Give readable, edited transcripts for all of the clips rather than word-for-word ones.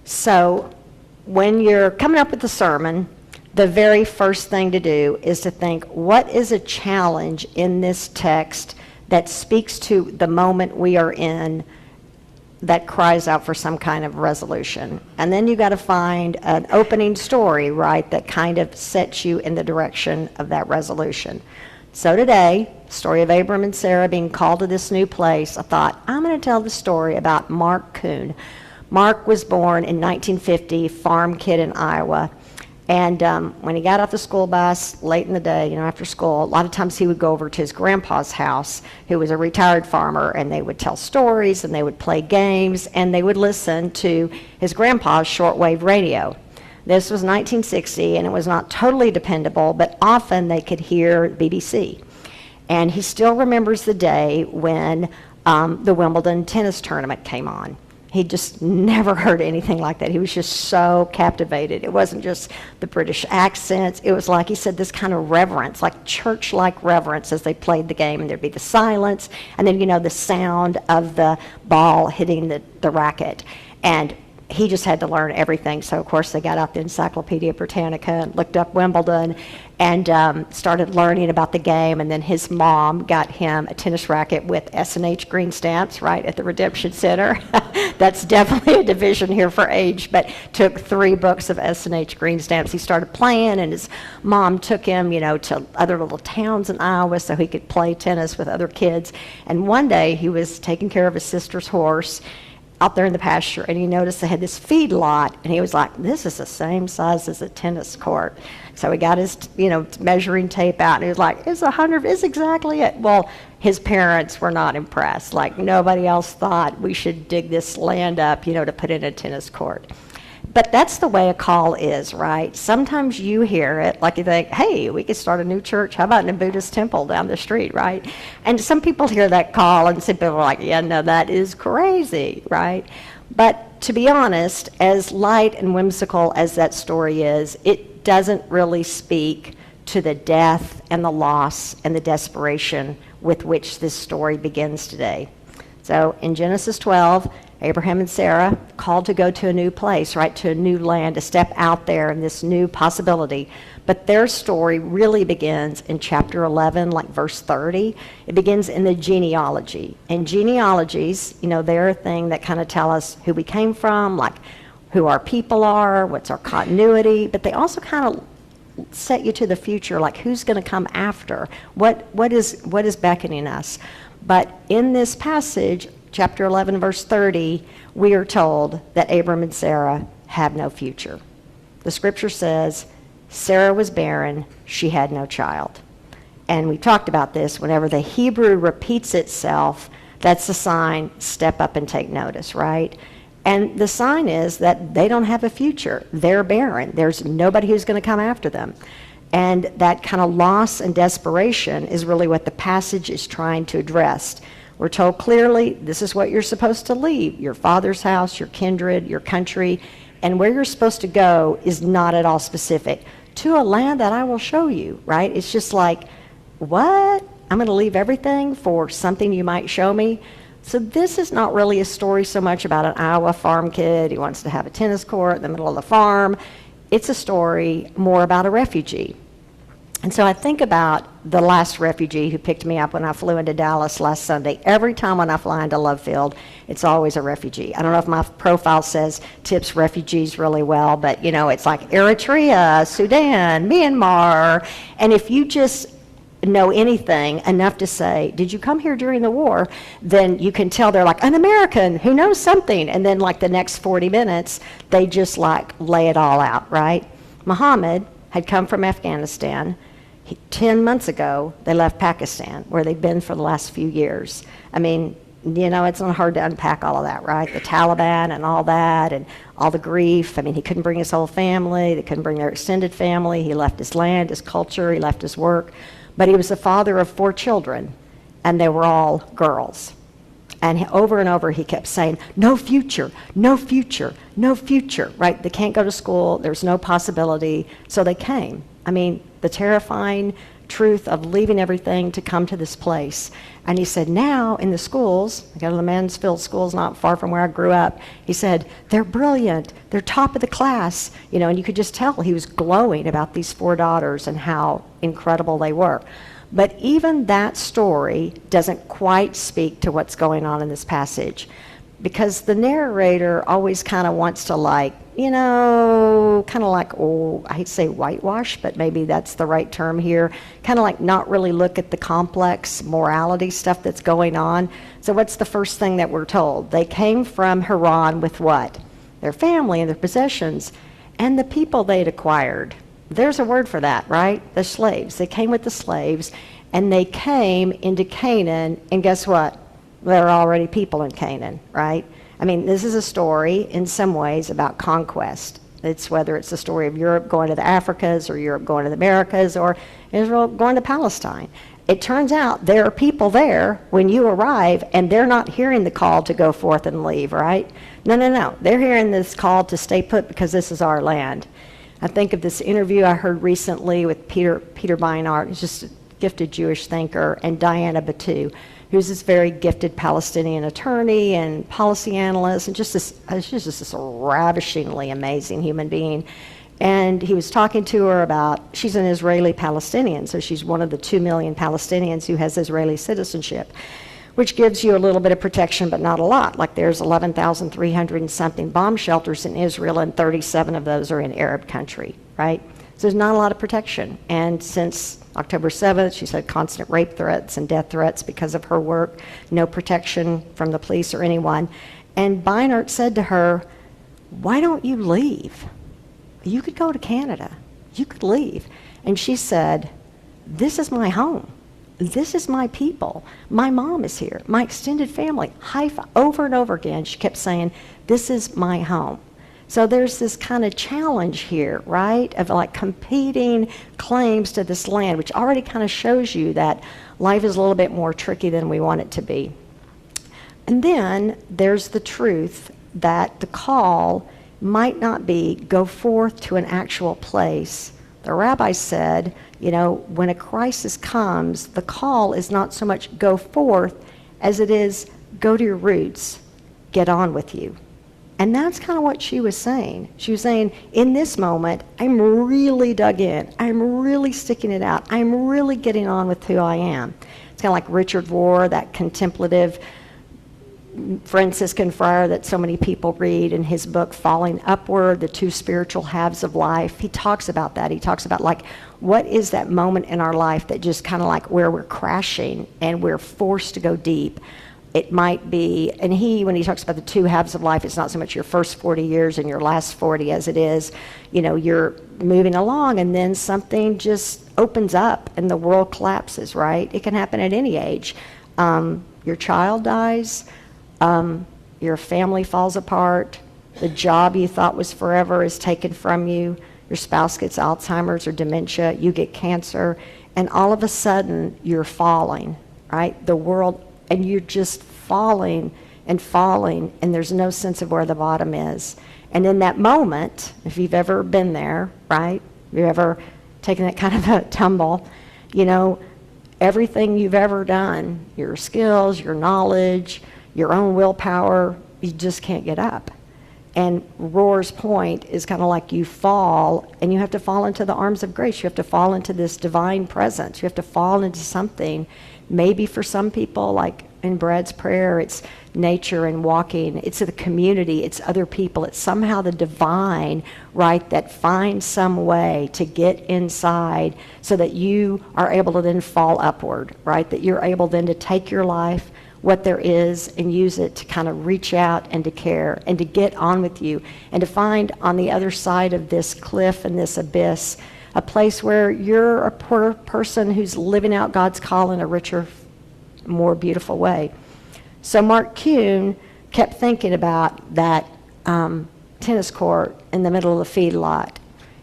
So when you're coming up with the sermon, the very first thing to do is to think, what is a challenge in this text that speaks to the moment we are in that cries out for some kind of resolution? And then you got to find an opening story, right, that kind of sets you in the direction of that resolution. So today, story of Abram and Sarah being called to this new place, I thought, I'm going to tell the story about Mark Kuhn. Mark was born in 1950, farm kid in Iowa. And when he got off the school bus late in the day, after school, a lot of times he would go over to his grandpa's house, who was a retired farmer, and they would tell stories, and they would play games, and they would listen to his grandpa's shortwave radio. This was 1960, and it was not totally dependable, but often they could hear BBC. And he still remembers the day when the Wimbledon tennis tournament came on. He just never heard anything like that. He was just so captivated. It wasn't just the British accents. It was like, he said, this kind of reverence, like church-like reverence as they played the game, and there'd be the silence, and then, the sound of the ball hitting the racket. And he just had to learn everything. So, of course, they got out the Encyclopedia Britannica and looked up Wimbledon and started learning about the game. And then his mom got him a tennis racket with S&H green stamps right at the Redemption Center. That's definitely a division here for age, but took 3 books of S&H green stamps. He started playing, and his mom took him, to other little towns in Iowa so he could play tennis with other kids. And one day he was taking care of his sister's horse out there in the pasture, and he noticed they had this feed lot, and he was like, this is the same size as a tennis court. So he got his, measuring tape out, and he was like, it's exactly it. Well, his parents were not impressed. Like, nobody else thought we should dig this land up, to put in a tennis court. But that's the way a call is, right? Sometimes you hear it, like you think, hey, we could start a new church. How about in a Buddhist temple down the street, right? And some people hear that call, and some people are like, yeah, no, that is crazy, right? But to be honest, as light and whimsical as that story is, it doesn't really speak to the death and the loss and the desperation with which this story begins today. So in Genesis 12, Abraham and Sarah called to go to a new place, right, to a new land, to step out there in this new possibility. But their story really begins in chapter 11, like verse 30. It begins in the genealogy. And genealogies, they're a thing that kind of tell us who we came from, like who our people are, what's our continuity, but they also kind of set you to the future, like who's going to come after, what is beckoning us. But in this passage, chapter 11, verse 30, we are told that Abram and Sarah have no future. The scripture says, Sarah was barren, she had no child. And we talked about this, whenever the Hebrew repeats itself, that's a sign, step up and take notice, right? And the sign is that they don't have a future. They're barren. There's nobody who's going to come after them. And that kind of loss and desperation is really what the passage is trying to address. We're told clearly, this is what you're supposed to leave: your father's house, your kindred, your country, and where you're supposed to go is not at all specific. To a land that I will show you, right? It's just like, what? I'm going to leave everything for something you might show me? So this is not really a story so much about an Iowa farm kid who wants to have a tennis court in the middle of the farm. It's a story more about a refugee. And so I think about the last refugee who picked me up when I flew into Dallas last Sunday. Every time when I fly into Love Field, it's always a refugee. I don't know if my profile says tips refugees really well, but it's like Eritrea, Sudan, Myanmar. And if you just know anything enough to say, did you come here during the war? Then you can tell they're like an American who knows something. And then like the next 40 minutes, they just like lay it all out, right? Muhammad had come from Afghanistan. 10 months ago, they left Pakistan, where they've been for the last few years. I mean, it's not hard to unpack all of that, right? The Taliban and all that, and all the grief. I mean, he couldn't bring his whole family. They couldn't bring their extended family. He left his land, his culture. He left his work. But he was the father of 4 children, and they were all girls. And over and over, he kept saying, no future, no future, no future, right? They can't go to school. There's no possibility. So they came. I mean, the terrifying truth of leaving everything to come to this place. And he said, now in the schools, I go to the Mansfield schools not far from where I grew up, he said, they're brilliant, they're top of the class, and you could just tell he was glowing about these 4 daughters and how incredible they were. But even that story doesn't quite speak to what's going on in this passage, because the narrator always kind of wants to I hate to say whitewash, but maybe that's the right term here, kind of like not really look at the complex morality stuff that's going on. So what's the first thing that we're told? They came from Haran with what? Their family and their possessions and the people they'd acquired. There's a word for that, right? The slaves. They came with the slaves, and they came into Canaan, and guess what? There are already people in Canaan, right? I mean, this is a story in some ways about conquest. It's whether it's the story of Europe going to the Africas, or Europe going to the Americas, or Israel going to Palestine. It turns out there are people there when you arrive, and they're not hearing the call to go forth and leave, right? No. They're hearing this call to stay put because this is our land. I think of this interview I heard recently with Peter Beinart, who's just a gifted Jewish thinker, and Diana Batu, who's this very gifted Palestinian attorney and policy analyst, and she's just this ravishingly amazing human being. And he was talking to her about, she's an Israeli Palestinian, so she's one of the 2 million Palestinians who has Israeli citizenship, which gives you a little bit of protection, but not a lot. Like there's 11,300 and something bomb shelters in Israel, and 37 of those are in Arab country, right? So there's not a lot of protection. And since October 7th, she's had constant rape threats and death threats because of her work, no protection from the police or anyone. And Beinart said to her, why don't you leave? You could go to Canada. You could leave. And she said, this is my home. This is my people. My mom is here. My extended family. Over and over again, she kept saying, this is my home. So there's this kind of challenge here, right, of like competing claims to this land, which already kind of shows you that life is a little bit more tricky than we want it to be. And then there's the truth that the call might not be go forth to an actual place. The rabbi said, when a crisis comes, the call is not so much go forth as it is go to your roots, get on with you. And that's kind of what she was saying. She was saying, in this moment, I'm really dug in. I'm really sticking it out. I'm really getting on with who I am. It's kind of like Richard Rohr, that contemplative Franciscan friar that so many people read in his book, Falling Upward, The Two Spiritual Halves of Life. He talks about that. He talks about like, what is that moment in our life that just kind of like where we're crashing and we're forced to go deep. It might be, and when he talks about the two halves of life, it's not so much your first 40 years and your last 40 as it is, you're moving along and then something just opens up and the world collapses, right? It can happen at any age. Your child dies, your family falls apart, the job you thought was forever is taken from you, your spouse gets Alzheimer's or dementia, you get cancer, and all of a sudden you're falling, right? The world, and you're just falling, and there's no sense of where the bottom is. And in that moment, if you've ever been there, right? If you've ever taken that kind of a tumble, everything you've ever done, your skills, your knowledge, your own willpower, you just can't get up. And Rohr's point is kind of like you fall, and you have to fall into the arms of grace. You have to fall into this divine presence. You have to fall into something. Maybe for some people, like in Brad's prayer, it's nature and walking. It's the community. It's other people. It's somehow the divine, right, that finds some way to get inside so that you are able to then fall upward, right, that you're able then to take your life, what there is, and use it to kind of reach out and to care and to get on with you and to find on the other side of this cliff and this abyss a place where you're a poor person who's living out God's call in a richer, more beautiful way. So Mark Kuhn kept thinking about that tennis court in the middle of the feedlot.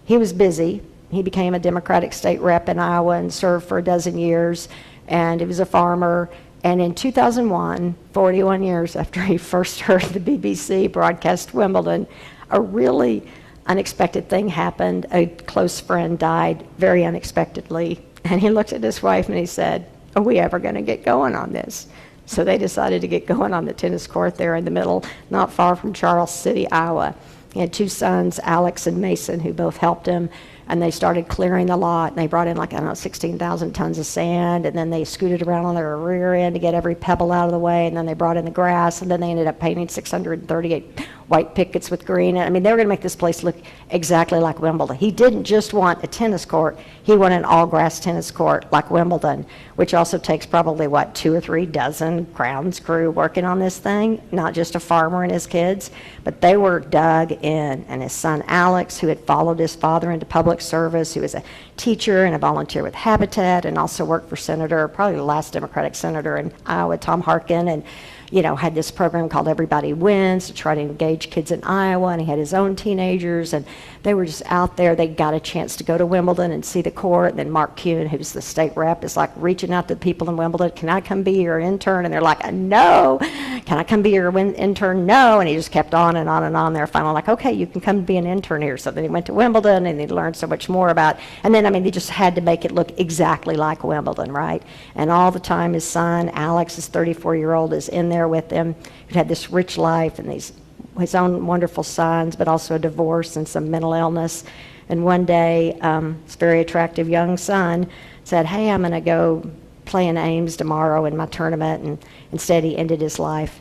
He was busy. He became a Democratic state rep in Iowa and served for 12 years, and he was a farmer. And in 2001, 41 years after he first heard the BBC broadcast Wimbledon, a really unexpected thing happened. A close friend died very unexpectedly And he looked at his wife and he said, are we ever going to get going on this? So they decided to get going on the tennis court there in the middle, not far from Charles City, Iowa. He had two sons, Alex and Mason, who both helped him. And they started clearing the lot, and they brought in 16,000 tons of sand, and then they scooted around on their rear end to get every pebble out of the way, and then they brought in the grass, and then they ended up painting 638 white pickets with green. I mean, they were going to make this place look exactly like Wimbledon. He didn't just want a tennis court, he wanted an all-grass tennis court like Wimbledon, which also takes probably, 2 or 3 dozen grounds crew working on this thing, not just a farmer and his kids, but they were dug in. And his son Alex, who had followed his father into public service, who was a teacher and a volunteer with Habitat and also worked for probably the last Democratic senator in Iowa, Tom Harkin, and had this program called Everybody Wins to try to engage kids in Iowa, and he had his own teenagers, and they were just out there. They got a chance to go to Wimbledon and see the court, and then Mark Kuhn, who's the state rep, is reaching out to the people in Wimbledon, can I come be your intern? And they're like, no. Can I come be your intern? No. And he just kept on and on and on. They're finally okay, you can come be an intern here. So then he went to Wimbledon, and he learned so much more about, and then, they just had to make it look exactly like Wimbledon, right? And all the time, his son, Alex, his 34-year-old, is in there with them, who had this rich life and his own wonderful sons, but also a divorce and some mental illness. And one day, this very attractive young son said, hey, I'm going to go play in Ames tomorrow in my tournament, and instead he ended his life.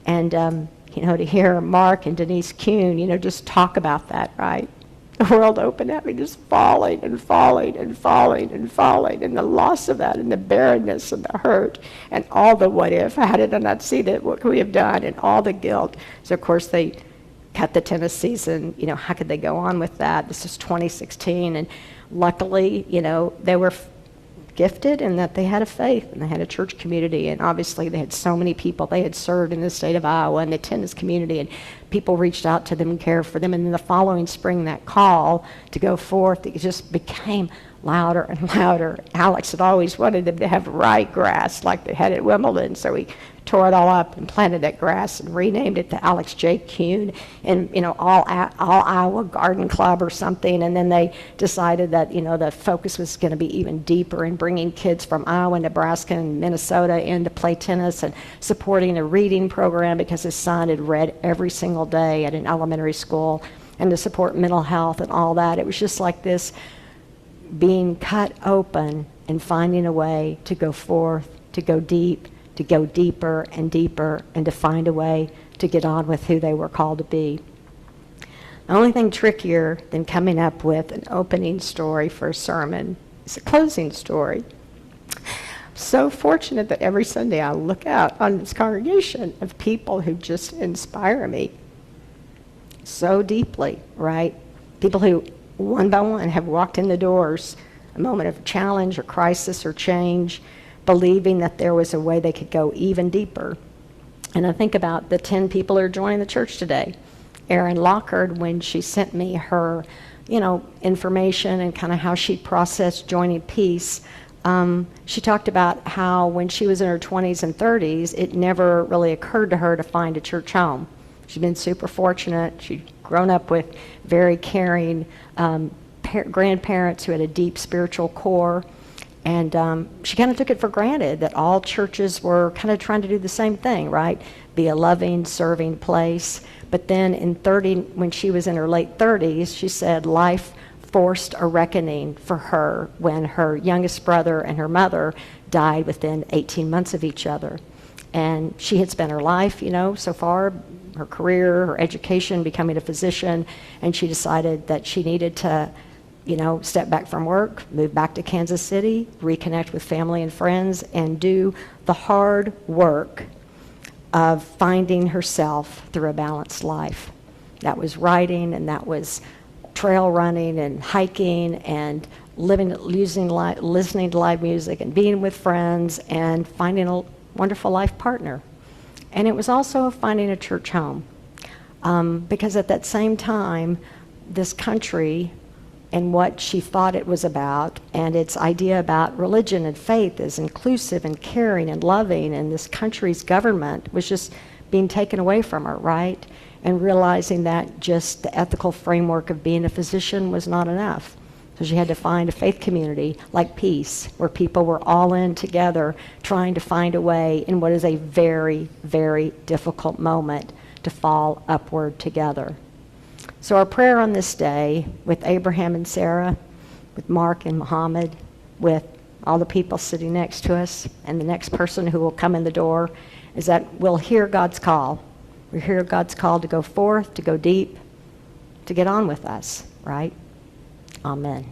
And, to hear Mark and Denise Kuhn, just talk about that, right? The world opened at me, just falling and falling and falling and falling, and the loss of that and the barrenness and the hurt and all the what if. How did I not see that? What could we have done? And all the guilt. So, of course, they cut the tennis season. How could they go on with that? This is 2016, and luckily, they were gifted in that they had a faith and they had a church community, and obviously they had so many people they had served in the state of Iowa and the tennis community, and people reached out to them and cared for them. And then the following spring, that call to go forth, it just became louder and louder. Alex had always wanted them to have ryegrass like they had at Wimbledon, so he tore it all up and planted that grass and renamed it the Alex J. Kuhn and all Iowa Garden Club or something. And then they decided that the focus was going to be even deeper in bringing kids from Iowa, Nebraska, and Minnesota in to play tennis, and supporting a reading program because his son had read every single day at an elementary school, and to support mental health and all that. It was just like this being cut open and finding a way to go forth, to go deep, to go deeper and deeper, and to find a way to get on with who they were called to be. The only thing trickier than coming up with an opening story for a sermon is a closing story. So fortunate that every Sunday I look out on this congregation of people who just inspire me so deeply, right? People who, one by one, have walked in the doors, a moment of challenge or crisis or change, believing that there was a way they could go even deeper. And I think about the 10 people who are joining the church today. Erin Lockard, when she sent me her, information and kind of how she processed joining Peace, she talked about how when she was in her 20s and 30s, it never really occurred to her to find a church home. She'd been super fortunate. She'd grown up with very caring grandparents who had a deep spiritual core. And she kind of took it for granted that all churches were kind of trying to do the same thing, right? Be a loving, serving place. But then when she was in her late 30s, she said life forced a reckoning for her when her youngest brother and her mother died within 18 months of each other. And she had spent her life, so far, her career, her education, becoming a physician, and she decided that she needed to step back from work, move back to Kansas City, reconnect with family and friends, and do the hard work of finding herself through a balanced life. That was writing, and that was trail running and hiking and listening to live music and being with friends and finding a wonderful life partner. And it was also finding a church home. Because at that same time, this country and what she thought it was about, and its idea about religion and faith as inclusive and caring and loving, and this country's government was just being taken away from her, right? And realizing that just the ethical framework of being a physician was not enough. So she had to find a faith community like Peace, where people were all in together trying to find a way in what is a very, very difficult moment to fall upward together. So our prayer on this day, with Abraham and Sarah, with Mark and Muhammad, with all the people sitting next to us, and the next person who will come in the door, is that we'll hear God's call. We hear God's call to go forth, to go deep, to get on with us, right? Amen.